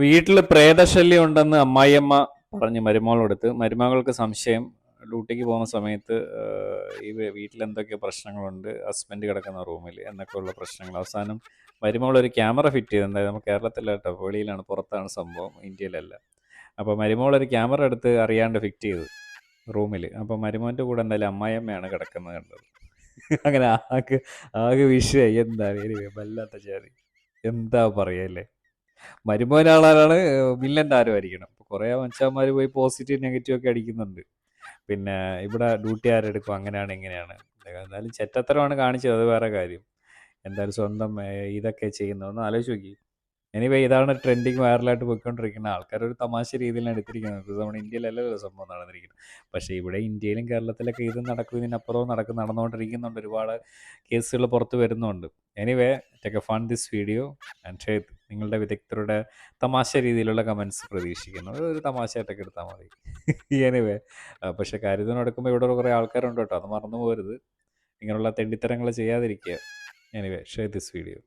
വീട്ടിൽ പ്രേതശല്യം ഉണ്ടെന്ന് അമ്മായിയമ്മ പറഞ്ഞ് മരുമകളെടുത്ത്. മരുമകൾക്ക് സംശയം. ഡ്യൂട്ടിക്ക് പോകുന്ന സമയത്ത് ഈ വീട്ടിൽ എന്തൊക്കെ പ്രശ്നങ്ങളുണ്ട്, ഹസ്ബൻഡ് കിടക്കുന്ന റൂമിൽ എന്നൊക്കെയുള്ള പ്രശ്നങ്ങൾ. അവസാനം മരുമകൾ ഒരു ക്യാമറ ഫിറ്റ് ചെയ്ത്. എന്തായാലും നമ്മൾ കേരളത്തിലല്ല കേട്ടോ, വെളിയിലാണ്, പുറത്താണ് സംഭവം, ഇന്ത്യയിലല്ല. അപ്പോൾ മരുമകൾ ഒരു ക്യാമറ എടുത്ത് അറിയാണ്ട് ഫിറ്റ് ചെയ്തു റൂമിൽ. അപ്പോൾ മരുമോൻ്റെ കൂടെ എന്തായാലും അമ്മായിയമ്മയാണ് കിടക്കുന്നത് കണ്ടത്. അങ്ങനെ ആകെ ആകെ വിഷയമായി. എന്താ വല്ലാത്ത ജാതി, എന്താ പറയല്ലേ. മരുമോനാളാണ് വില്ലൻ്റെ ആരും ആയിരിക്കണം. അപ്പോൾ കുറേ മനുഷ്യന്മാർ പോയി പോസിറ്റീവ് നെഗറ്റീവ് ഒക്കെ അടിക്കുന്നുണ്ട്. പിന്നെ ഇവിടെ ഡ്യൂട്ടി ആരെടുക്കും, അങ്ങനെയാണ് ഇങ്ങനെയാണ്. എന്തായാലും ചെറ്റത്തരമാണ് കാണിച്ചത്, അത് വേറെ കാര്യം. എന്തായാലും സ്വന്തം ഇതൊക്കെ ചെയ്യുന്നതെന്ന് ആലോചിച്ച് നോക്കി. എനിവേ, ഇതാണ് ട്രെൻഡിങ് വൈറലായിട്ട് പോയിക്കൊണ്ടിരിക്കുന്ന. ആൾക്കാരൊരു തമാശ രീതിയിലാണ് എടുത്തിരിക്കുന്നത്. ഇത് നമ്മുടെ ഇന്ത്യയിലല്ലല്ലോ സംഭവം നടന്നിരിക്കുന്നത്. പക്ഷേ ഇവിടെ ഇന്ത്യയിലും കേരളത്തിലൊക്കെ ഇത് നടക്കും, ഇതിനപ്പുറവും നടന്നുകൊണ്ടിരിക്കുന്നുണ്ട്. ഒരുപാട് കേസുകൾ പുറത്ത് വരുന്നുണ്ട്. Anyway, take A fun this video and share. നിങ്ങളുടെ വിദഗ്ധരുടെ തമാശ രീതിയിലുള്ള കമൻസ് പ്രതീക്ഷിക്കുന്നു. ഒരു തമാശയായിട്ടൊക്കെ എടുത്താൽ മതി. എനിവേ, പക്ഷേ കാര്യത്തിനെടുക്കുമ്പോൾ ഇവിടെ കുറേ ആൾക്കാരുണ്ട് കേട്ടോ, അത് മറന്നു പോകരുത്. ഇങ്ങനെയുള്ള തെണ്ടിത്തരങ്ങൾ ചെയ്യാതിരിക്കുക. Anyway, share this video.